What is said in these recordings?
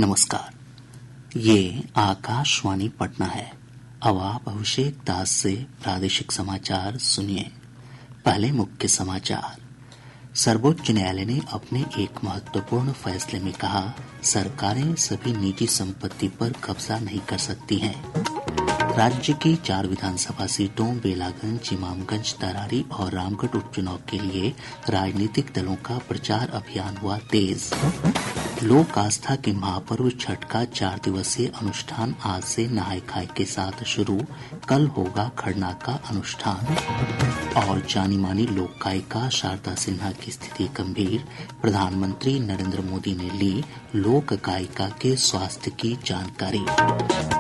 नमस्कार। ये आकाशवाणी पटना है। अब आप अभिषेक दास से प्रादेशिक समाचार सुनिए। पहले मुख्य समाचार। सर्वोच्च न्यायालय ने अपने एक महत्वपूर्ण फैसले में कहा, सरकारें सभी निजी संपत्ति पर कब्जा नहीं कर सकती हैं। राज्य की 4 विधानसभा सीटों बेलागंज, इमामगंज, तरारी और रामगढ़ उपचुनाव के लिए राजनीतिक दलों का प्रचार अभियान हुआ तेज। लोक आस्था के महापर्व छठ का 4 दिवसीय अनुष्ठान आज से नहाय खाए के साथ शुरू। कल होगा खरना का अनुष्ठान। और जानी मानी लोक गायिका शारदा सिन्हा की स्थिति गंभीर। प्रधानमंत्री नरेंद्र मोदी ने ली लोक गायिका के स्वास्थ्य की जानकारी।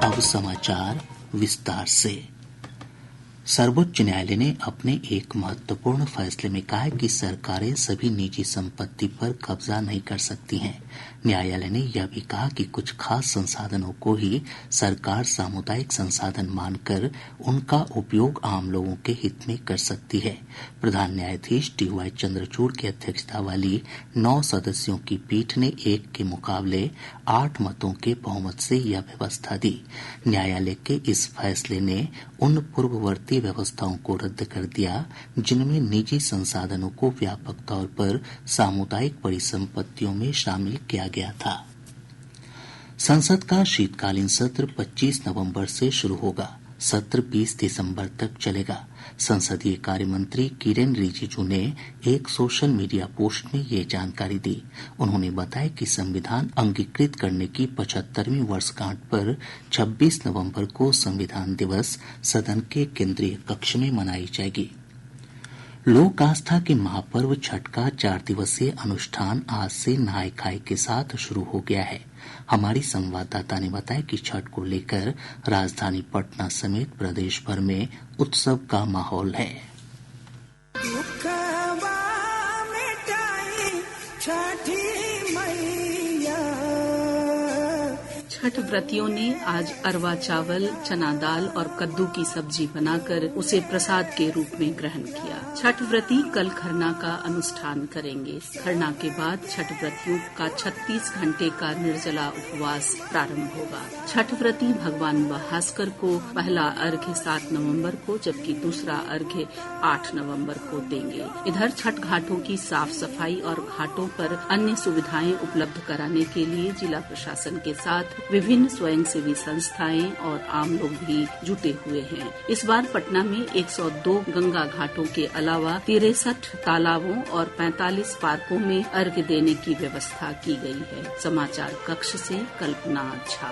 अब समाचार विस्तार से। सर्वोच्च न्यायालय ने अपने एक महत्वपूर्ण फैसले में कहा है कि सरकारें सभी निजी संपत्ति पर कब्जा नहीं कर सकती हैं। न्यायालय ने यह भी कहा कि कुछ खास संसाधनों को ही सरकार सामुदायिक संसाधन मानकर उनका उपयोग आम लोगों के हित में कर सकती है। प्रधान न्यायाधीश डी.वाई. चंद्रचूड़ की अध्यक्षता वाली 9 सदस्यों की पीठ ने 1 के मुकाबले 8 मतों के बहुमत से यह व्यवस्था दी। न्यायालय के इस फैसले ने उन पूर्ववर्ती व्यवस्थाओं को रद्द कर दिया जिनमें निजी संसाधनों को व्यापक तौर पर सामुदायिक परिसंपत्तियों में शामिल किया गया था। संसद का शीतकालीन सत्र 25 नवंबर से शुरू होगा। सत्र 20 दिसंबर तक चलेगा। संसदीय कार्य मंत्री किरेन रिजिजू ने एक सोशल मीडिया पोस्ट में ये जानकारी दी। उन्होंने बताया कि संविधान अंगीकृत करने की 75वीं वर्षगांठ पर 26 नवंबर को संविधान दिवस सदन के केंद्रीय कक्ष में मनाई जाएगी। लोक आस्था के महापर्व छठ का 4 दिवसीय अनुष्ठान आज से नहाय खाए के साथ शुरू हो गया है। हमारी संवाददाता ने बताया कि छठ को लेकर राजधानी पटना समेत प्रदेश भर में उत्सव का माहौल है। छठ व्रतियों ने आज अरवा चावल, चना दाल और कद्दू की सब्जी बनाकर उसे प्रसाद के रूप में ग्रहण किया। छठ व्रती कल खरना का अनुष्ठान करेंगे। खरना के बाद छठ व्रतियों का 36 घंटे का निर्जला उपवास प्रारंभ होगा। छठ व्रती भगवान भास्कर को पहला अर्घ्य 7 नवंबर को जबकि दूसरा अर्घ्य 8 नवंबर को देंगे। इधर छठ घाटों की साफ सफाई और घाटों पर अन्य सुविधाएं उपलब्ध कराने के लिए जिला प्रशासन के साथ विभिन्न स्वयंसेवी संस्थाएं और आम लोग भी जुटे हुए हैं। इस बार पटना में 102 गंगा घाटों के अलावा 63 तालाबों और 45 पार्कों में अर्घ्य देने की व्यवस्था की गई है। समाचार कक्ष से कल्पना झा।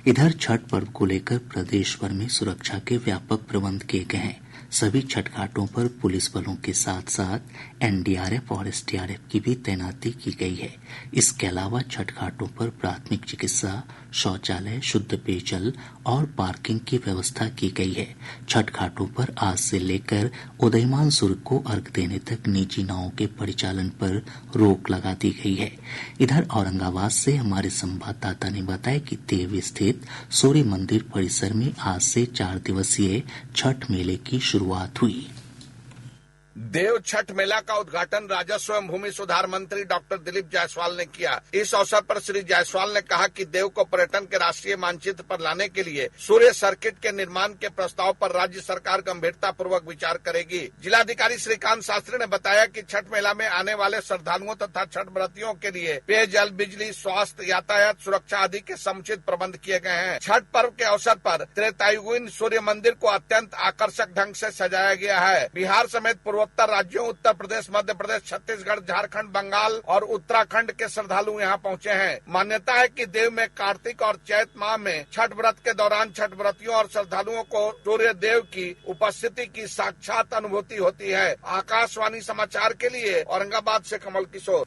इधर छठ पर्व को लेकर प्रदेश भर में सुरक्षा के व्यापक प्रबंध किए गए हैं। सभी छठ घाटों पर पुलिस बलों के साथ साथ एनडीआरएफ और एसडीआरएफ की भी तैनाती की गई है। इसके अलावा छठ घाटों पर प्राथमिक चिकित्सा, शौचालय, शुद्ध पेयजल और पार्किंग की व्यवस्था की गई है। छठ घाटों पर आज से लेकर उदयमान सूर्य को अर्घ्य देने तक निजी नावों के परिचालन पर रोक लगा दी गई है। इधर औरंगाबाद से हमारे संवाददाता ने बताया कि देव स्थित सूर्य मंदिर परिसर में आज से 4 दिवसीय छठ मेले की शुरुआत हुई। देव छठ मेला का उद्घाटन राजस्व एवं भूमि सुधार मंत्री डॉक्टर दिलीप जायसवाल ने किया। इस अवसर पर श्री जायसवाल ने कहा कि देव को पर्यटन के राष्ट्रीय मानचित्र पर लाने के लिए सूर्य सर्किट के निर्माण के प्रस्ताव पर राज्य सरकार गंभीरता पूर्वक विचार करेगी। जिलाधिकारी श्रीकांत शास्त्री ने बताया कि छठ मेला में आने वाले श्रद्धालुओं तथा छठ व्रतियों के लिए पेयजल, बिजली, स्वास्थ्य, यातायात सुरक्षा आदि के समुचित प्रबंध किए गए हैं। छठ पर्व के अवसर पर त्रेतायुगीन सूर्य मंदिर को अत्यंत आकर्षक ढंग से सजाया गया है। बिहार समेत पूर्वोत्तर राज्यों उत्तर प्रदेश, मध्य प्रदेश, छत्तीसगढ़, झारखंड, बंगाल और उत्तराखंड के श्रद्धालु यहाँ पहुँचे हैं। मान्यता है कि देव में कार्तिक और चैत माह में छठ व्रत के दौरान छठ व्रतियों और श्रद्धालुओं को सूर्य देव की उपस्थिति की साक्षात अनुभूति होती है। आकाशवाणी समाचार के लिए औरंगाबाद से कमल किशोर।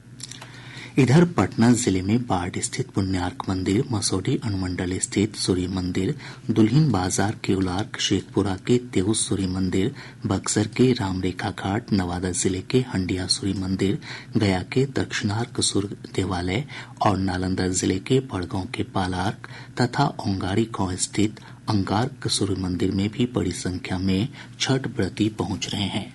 इधर पटना जिले में बाढ़ स्थित पुण्यार्क मंदिर, मसौढ़ी अनुमंडल स्थित सूर्य मंदिर, दुल्हिन बाजार के उलार्क, शेखपुरा के तेउस सूर्य मंदिर, बक्सर के रामरेखा घाट, नवादा जिले के हंडिया सूर्य मंदिर, गया के दक्षिणार्क सूर्य देवालय और नालंदा जिले के बड़गांव के पालार्क तथा ओंगारी गांव स्थित अंगार्क सूर्य मंदिर में भी बड़ी संख्या में छठ व्रती पहुंच रहे हैं।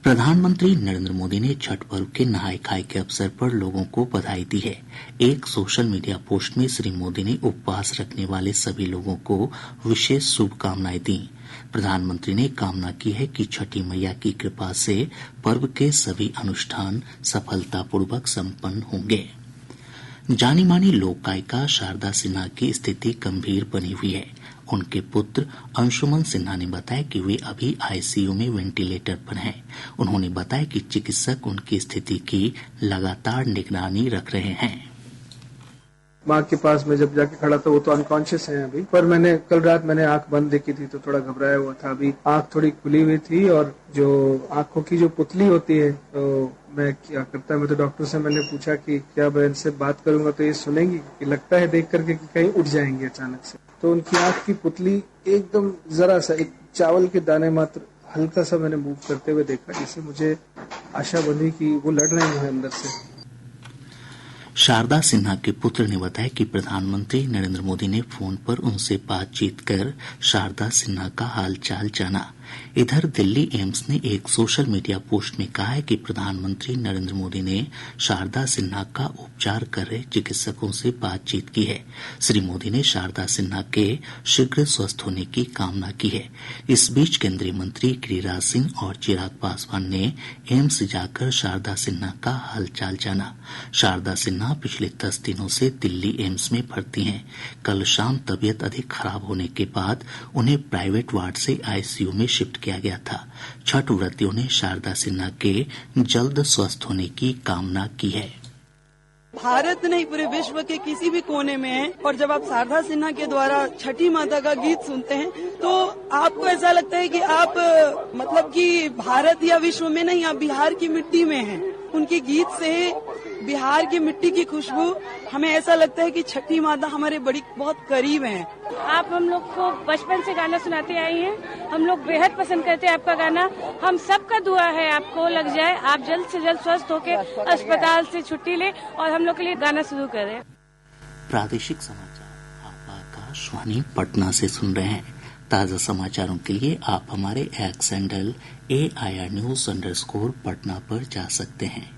प्रधानमंत्री नरेंद्र मोदी ने छठ पर्व के नहाय खाय के अवसर पर लोगों को बधाई दी है। एक सोशल मीडिया पोस्ट में श्री मोदी ने उपवास रखने वाले सभी लोगों को विशेष शुभकामनाएं दी। प्रधानमंत्री ने कामना की है कि छठी मैया की कृपा से पर्व के सभी अनुष्ठान सफलतापूर्वक संपन्न होंगे। जानी मानी लोक गायिका शारदा सिन्हा की स्थिति गंभीर बनी हुई है। उनके पुत्र अंशुमन सिन्हा ने बताया कि वे अभी आईसीयू में वेंटिलेटर पर हैं। उन्होंने बताया कि चिकित्सक उनकी स्थिति की लगातार निगरानी रख रहे हैं। माँ के पास में जब जाके खड़ा था वो तो अनकॉन्शियस है अभी, पर मैंने कल रात आंख बंद देखी थी तो थोड़ा घबराया हुआ था। अभी आंख थोड़ी खुली हुई थी और जो आंखों की जो पुतली होती है तो मैं क्या करता है, मैं तो डॉक्टर से मैंने पूछा कि क्या मैं इनसे बात करूंगा तो ये सुनेंगी, कि लगता है देख करके कि कहीं उठ जाएंगे अचानक से। तो उनकी आंख की पुतली एकदम जरा सा एक चावल के दाने मात्र हल्का सा मैंने मूव करते हुए देखा, जिससे मुझे आशा बंधी कि वो लड़ रहे हैं अंदर से। शारदा सिन्हा के पुत्र ने बताया कि प्रधानमंत्री नरेंद्र मोदी ने फोन पर उनसे बातचीत कर शारदा सिन्हा का हालचाल जाना। इधर दिल्ली एम्स ने एक सोशल मीडिया पोस्ट में कहा है कि प्रधानमंत्री नरेंद्र मोदी ने शारदा सिन्हा का उपचार कर रहे चिकित्सकों से बातचीत की है। श्री मोदी ने शारदा सिन्हा के शीघ्र स्वस्थ होने की कामना की है। इस बीच केंद्रीय मंत्री गिरिराज सिंह और चिराग पासवान ने एम्स जाकर शारदा सिन्हा का हालचाल जाना। शारदा सिन्हा पिछले 10 दिनों से दिल्ली एम्स में भर्ती हैं। कल शाम तबीयत अधिक खराब होने के बाद उन्हें प्राइवेट वार्ड से आईसीयू में शिफ्ट किया गया था। छठ व्रतियों ने शारदा सिन्हा के जल्द स्वस्थ होने की कामना की है। भारत नहीं पूरे विश्व के किसी भी कोने में है और जब आप शारदा सिन्हा के द्वारा छठी माता का गीत सुनते हैं तो आपको ऐसा लगता है कि आप मतलब कि भारत या विश्व में नहीं, आप बिहार की मिट्टी में हैं। उनके गीत से बिहार की मिट्टी की खुशबू, हमें ऐसा लगता है कि छठी माता हमारे बहुत करीब हैं। आप हम लोग को बचपन से गाना सुनाते आई हैं, हम लोग बेहद पसंद करते हैं आपका गाना। हम सबका दुआ है आपको लग जाए, आप जल्द से जल्द स्वस्थ होकर अस्पताल से छुट्टी ले और हम लोग के लिए गाना शुरू करें। प्रादेशिक समाचार आप आकाशवाणी पटना से सुन रहे हैं। ताज़ा समाचारों के लिए आप हमारे एक्स हैंडल AIR News _ पर जा सकते हैं।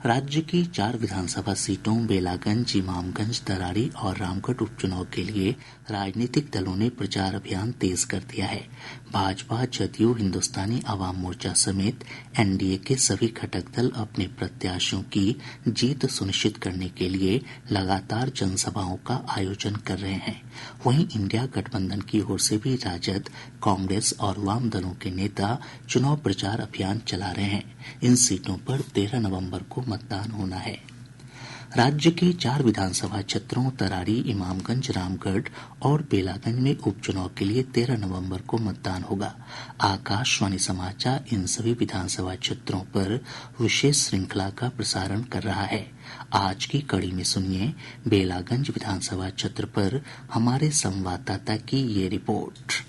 राज्य की 4 विधानसभा सीटों बेलागंज, इमामगंज, तरारी और रामगढ़ उपचुनाव के लिए राजनीतिक दलों ने प्रचार अभियान तेज कर दिया है। भाजपा, जदयू, हिन्दुस्तानी अवाम मोर्चा समेत एनडीए के सभी घटक दल अपने प्रत्याशियों की जीत सुनिश्चित करने के लिए लगातार जनसभाओं का आयोजन कर रहे हैं। वहीं इंडिया गठबंधन की ओर से भी राजद, कांग्रेस और वाम दलों के नेता चुनाव प्रचार अभियान चला रहे हैं। इन सीटों पर 13 नवंबर को मतदान होना है। राज्य के 4 विधानसभा क्षेत्रों तरारी, इमामगंज, रामगढ़ और बेलागंज में उपचुनाव के लिए 13 नवंबर को मतदान होगा। आकाशवाणी समाचार इन सभी विधानसभा क्षेत्रों पर विशेष श्रृंखला का प्रसारण कर रहा है। आज की कड़ी में सुनिए बेलागंज विधानसभा क्षेत्र पर हमारे संवाददाता की ये रिपोर्ट।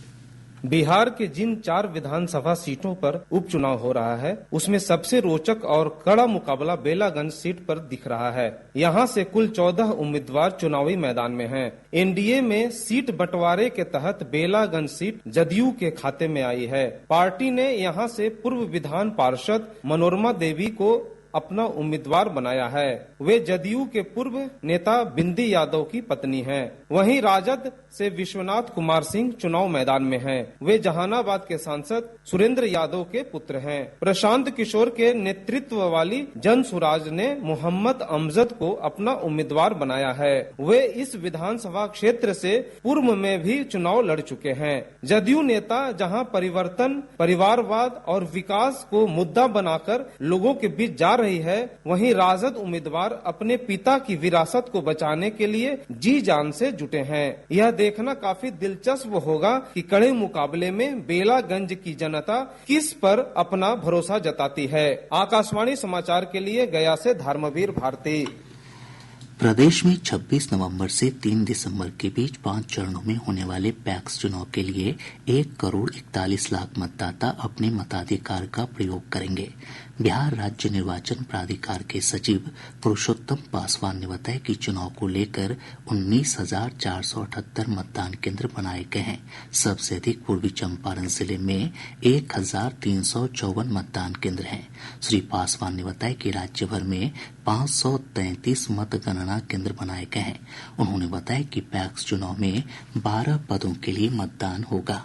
बिहार के जिन 4 विधानसभा सीटों पर उपचुनाव हो रहा है उसमें सबसे रोचक और कड़ा मुकाबला बेलागंज सीट पर दिख रहा है। यहां से कुल 14 उम्मीदवार चुनावी मैदान में हैं। एनडीए में सीट बंटवारे के तहत बेलागंज सीट जदयू के खाते में आई है। पार्टी ने यहां से पूर्व विधान पार्षद मनोरमा देवी को अपना उम्मीदवार बनाया है। वे जदयू के पूर्व नेता बिंदी यादव की पत्नी हैं। वहीं राजद से विश्वनाथ कुमार सिंह चुनाव मैदान में हैं। वे जहानाबाद के सांसद सुरेंद्र यादव के पुत्र हैं। प्रशांत किशोर के नेतृत्व वाली जन सुराज ने मोहम्मद अमजद को अपना उम्मीदवार बनाया है। वे इस विधानसभा क्षेत्र से पूर्व में भी चुनाव लड़ चुके हैं। जदयू नेता जहां परिवर्तन, परिवारवाद और विकास को मुद्दा बनाकर लोगों के बीच जा रही है, वहीं राजद उम्मीदवार अपने पिता की विरासत को बचाने के लिए जी जान से जुटे हैं। यह देखना काफी दिलचस्प होगा कि कड़े मुकाबले में बेलागंज की जनता किस पर अपना भरोसा जताती है। आकाशवाणी समाचार के लिए गया से धर्मवीर भारती। प्रदेश में 26 नवंबर से 3 दिसंबर के बीच 5 चरणों में होने वाले पैक्स चुनाव के लिए 1 करोड़ 41 लाख मतदाता अपने मताधिकार का प्रयोग करेंगे। बिहार राज्य निर्वाचन प्राधिकार के सचिव पुरुषोत्तम पासवान ने बताया कि चुनाव को लेकर 19,478 मतदान केंद्र बनाए गए हैं। सबसे अधिक पूर्वी चंपारण जिले में 1,354 मतदान केंद्र हैं। श्री पासवान ने बताया कि राज्य भर में 533 मतगणना केंद्र बनाए गए हैं। उन्होंने बताया कि पैक्स चुनाव में 12 पदों के लिए मतदान होगा।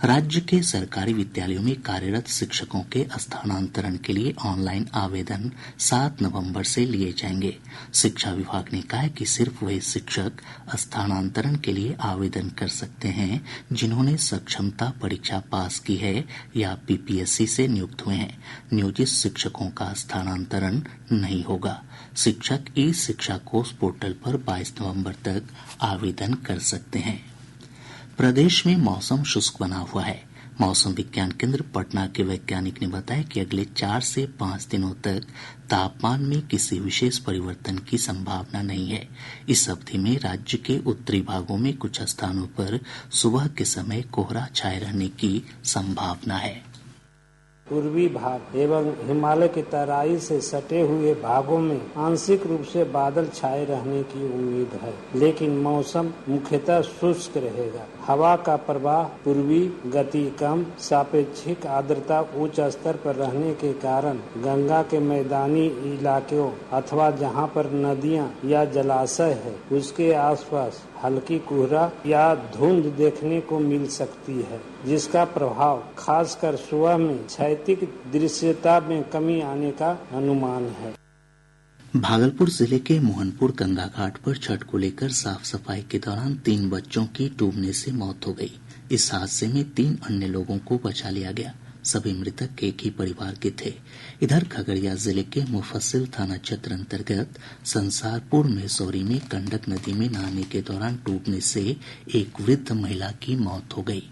राज्य के सरकारी विद्यालयों में कार्यरत शिक्षकों के स्थानांतरण के लिए ऑनलाइन आवेदन 7 नवंबर से लिए जाएंगे। शिक्षा विभाग ने कहा है कि सिर्फ वही शिक्षक स्थानांतरण के लिए आवेदन कर सकते हैं जिन्होंने सक्षमता परीक्षा पास की है या पीपीएससी से नियुक्त हुए हैं। नियोजित शिक्षकों का स्थानांतरण नहीं होगा। शिक्षक ई शिक्षा कोष पोर्टल पर 22 नवंबर तक आवेदन कर सकते हैं। प्रदेश में मौसम शुष्क बना हुआ है। मौसम विज्ञान केंद्र पटना के वैज्ञानिक ने बताया कि अगले 4 से 5 दिनों तक तापमान में किसी विशेष परिवर्तन की संभावना नहीं है। इस अवधि में राज्य के उत्तरी भागों में कुछ स्थानों पर सुबह के समय कोहरा छाये रहने की संभावना है। पूर्वी भाग एवं हिमालय की तराई से सटे हुए भागों में आंशिक रूप से बादल छाए रहने की उम्मीद है, लेकिन मौसम मुख्यतः शुष्क रहेगा। हवा का प्रवाह पूर्वी गति कम, सापेक्षिक आर्द्रता उच्च स्तर पर रहने के कारण गंगा के मैदानी इलाकों अथवा जहां पर नदियां या जलाशय है उसके आसपास हल्की कोहरा या धुंध देखने को मिल सकती है, जिसका प्रभाव खासकर सुबह में क्षैतिज दृश्यता में कमी आने का अनुमान है। भागलपुर जिले के मोहनपुर गंगा घाट पर छठ को लेकर साफ सफाई के दौरान 3 बच्चों की डूबने से मौत हो गई। इस हादसे में 3 अन्य लोगों को बचा लिया गया। सभी मृतक एक ही परिवार के थे। इधर खगड़िया जिले के मुफस्सिल थाना क्षेत्र अंतर्गत संसारपुर मेसौरी में गंडक नदी में नहाने के दौरान डूबने से एक वृद्ध महिला की मौत हो गई।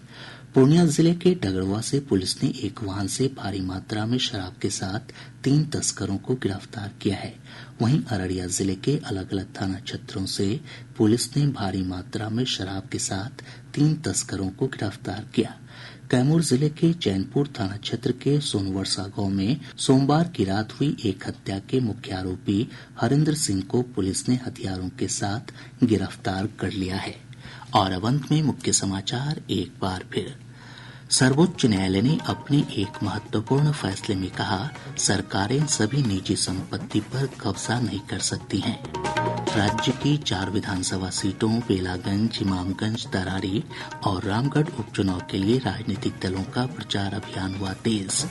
पूर्णिया जिले के डगड़वा से पुलिस ने एक वाहन से भारी मात्रा में शराब के साथ 3 तस्करों को गिरफ्तार किया है। वहीं अररिया जिले के अलग अलग थाना क्षेत्रों से पुलिस ने भारी मात्रा में शराब के साथ 3 तस्करों को गिरफ्तार किया। कैमूर जिले के चैनपुर थाना क्षेत्र के सोनवर्षा गांव में सोमवार की रात हुई एक हत्या के मुख्य आरोपी हरिंद्र सिंह को पुलिस ने हथियारों के साथ गिरफ्तार कर लिया है। और अब अंत में मुख्य समाचार एक बार फिर। सर्वोच्च न्यायालय ने अपने एक महत्वपूर्ण फैसले में कहा, सरकारें सभी निजी संपत्ति पर कब्जा नहीं कर सकती हैं। राज्य की 4 विधानसभा सीटों बेलागंज, इमामगंज, तरारी और रामगढ़ उपचुनाव के लिए राजनीतिक दलों का प्रचार अभियान हुआ तेज।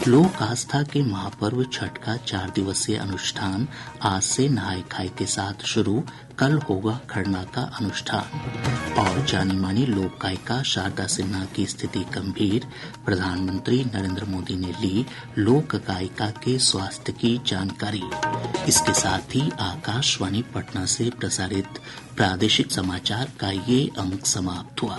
लोक आस्था के महापर्व छठ का 4 दिवसीय अनुष्ठान आज से नहाय खाए के साथ शुरू, कल होगा खरना का अनुष्ठान। और जानी मानी लोक गायिका शारदा सिन्हा की स्थिति गंभीर, प्रधानमंत्री नरेंद्र मोदी ने ली लोक गायिका के स्वास्थ्य की जानकारी। इसके साथ ही आकाशवाणी पटना से प्रसारित प्रादेशिक समाचार का ये अंक समाप्त हुआ।